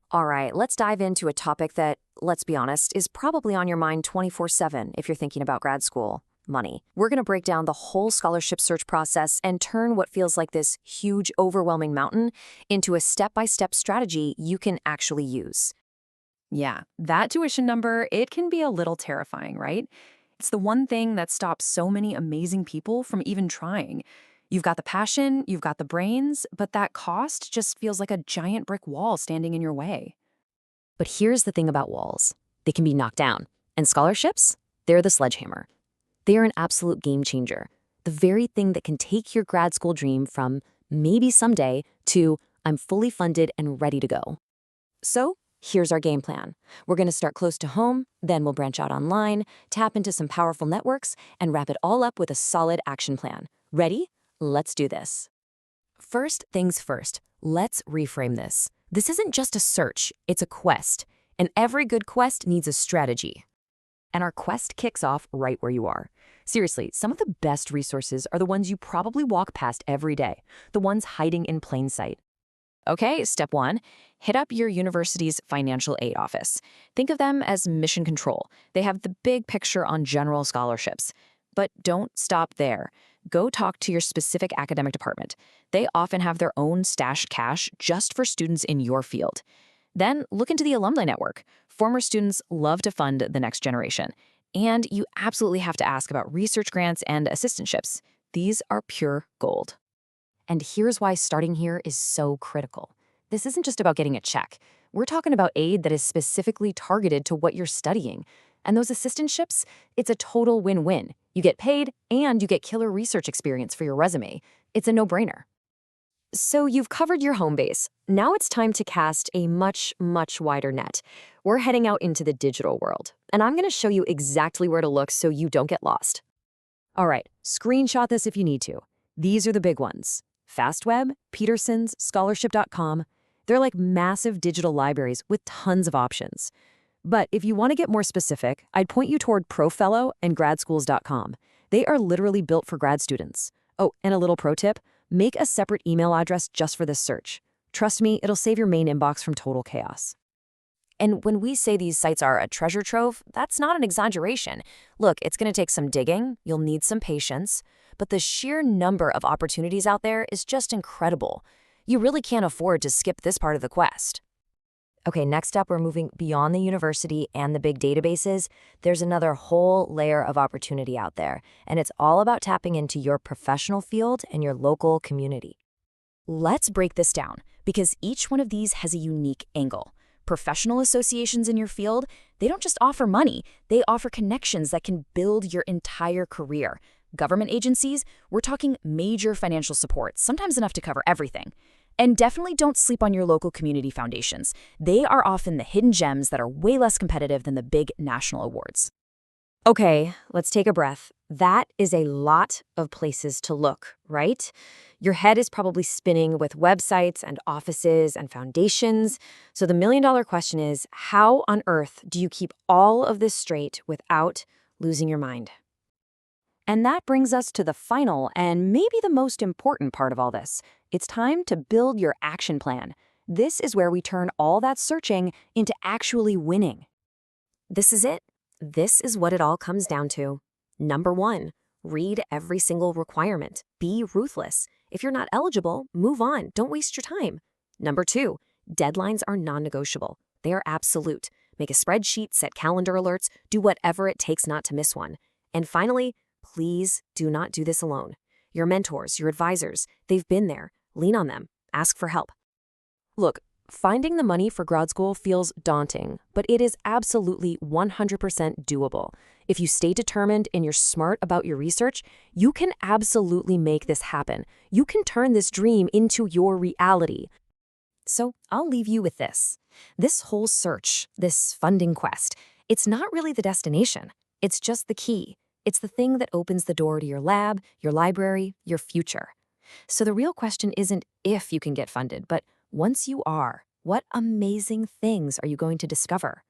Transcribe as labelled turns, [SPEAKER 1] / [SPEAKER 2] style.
[SPEAKER 1] All right, let's dive into a topic that, let's be honest, is probably on your mind 24/7 if you're thinking about grad school: money. We're going to break down the whole scholarship search process and turn what feels like this huge, overwhelming mountain into a step-by-step strategy you can actually use.
[SPEAKER 2] Yeah, that tuition number, it can be a little terrifying, right? It's the one thing that stops so many amazing people from even trying. You've got the passion, you've got the brains, but that cost just feels like a giant brick wall standing in your way.
[SPEAKER 1] But here's the thing about walls: they can be knocked down. And scholarships? They're the sledgehammer. They are an absolute game changer. The very thing that can take your grad school dream from maybe someday to I'm fully funded and ready to go. So, here's our game plan. We're going to start close to home, then we'll branch out online, tap into some powerful networks, and wrap it all up with a solid action plan. Ready? Let's do this. First things first, let's reframe this. This isn't just a search, it's a quest. And every good quest needs a strategy. And our quest kicks off right where you are. Seriously, some of the best resources are the ones you probably walk past every day, the ones hiding in plain sight. Okay, step one, hit up your university's financial aid office. Think of them as mission control. They have the big picture on general scholarships. But don't stop there. Go talk to your specific academic department. They often have their own stashed cash just for students in your field. Then look into the alumni network. Former students love to fund the next generation. And you absolutely have to ask about research grants and assistantships. These are pure gold. And here's why starting here is so critical. This isn't just about getting a check. We're talking about aid that is specifically targeted to what you're studying. And those assistantships, it's a total win-win. You get paid and you get killer research experience for your resume. It's a no-brainer. So you've covered your home base. Now it's time to cast a much, much wider net. We're heading out into the digital world, and I'm going to show you exactly where to look so you don't get lost. All right, screenshot this if you need to. These are the big ones: FastWeb, Peterson's, Scholarship.com. They're like massive digital libraries with tons of options. But if you want to get more specific, I'd point you toward ProFellow and gradschools.com. They are literally built for grad students. Oh, and a little pro tip: make a separate email address just for this search. Trust me, it'll save your main inbox from total chaos. And when we say these sites are a treasure trove, that's not an exaggeration. Look, it's going to take some digging, you'll need some patience, but the sheer number of opportunities out there is just incredible. You really can't afford to skip this part of the quest. Okay, next up, we're moving beyond the university and the big databases. There's another whole layer of opportunity out there, and it's all about tapping into your professional field and your local community. Let's break this down, because each one of these has a unique angle. Professional associations in your field, they don't just offer money, they offer connections that can build your entire career. Government agencies, we're talking major financial support, sometimes enough to cover everything. And definitely don't sleep on your local community foundations. They are often the hidden gems that are way less competitive than the big national awards. Okay, let's take a breath. That is a lot of places to look, right? Your head is probably spinning with websites and offices and foundations. So the million-dollar question is, how on earth do you keep all of this straight without losing your mind? And that brings us to the final and maybe the most important part of all this. It's time to build your action plan. This is where we turn all that searching into actually winning. This is it. This is what it all comes down to. Number one, read every single requirement. Be ruthless. If you're not eligible, move on. Don't waste your time. Number two, deadlines are non-negotiable. They are absolute. Make a spreadsheet, set calendar alerts, do whatever it takes not to miss one. And finally, please do not do this alone. Your mentors, your advisors, they've been there. Lean on them. Ask for help. Look, finding the money for grad school feels daunting, but it is absolutely 100% doable. If you stay determined and you're smart about your research, you can absolutely make this happen. You can turn this dream into your reality. So I'll leave you with this. This whole search, this funding quest, it's not really the destination. It's just the key. It's the thing that opens the door to your lab, your library, your future. So the real question isn't if you can get funded, but once you are, what amazing things are you going to discover?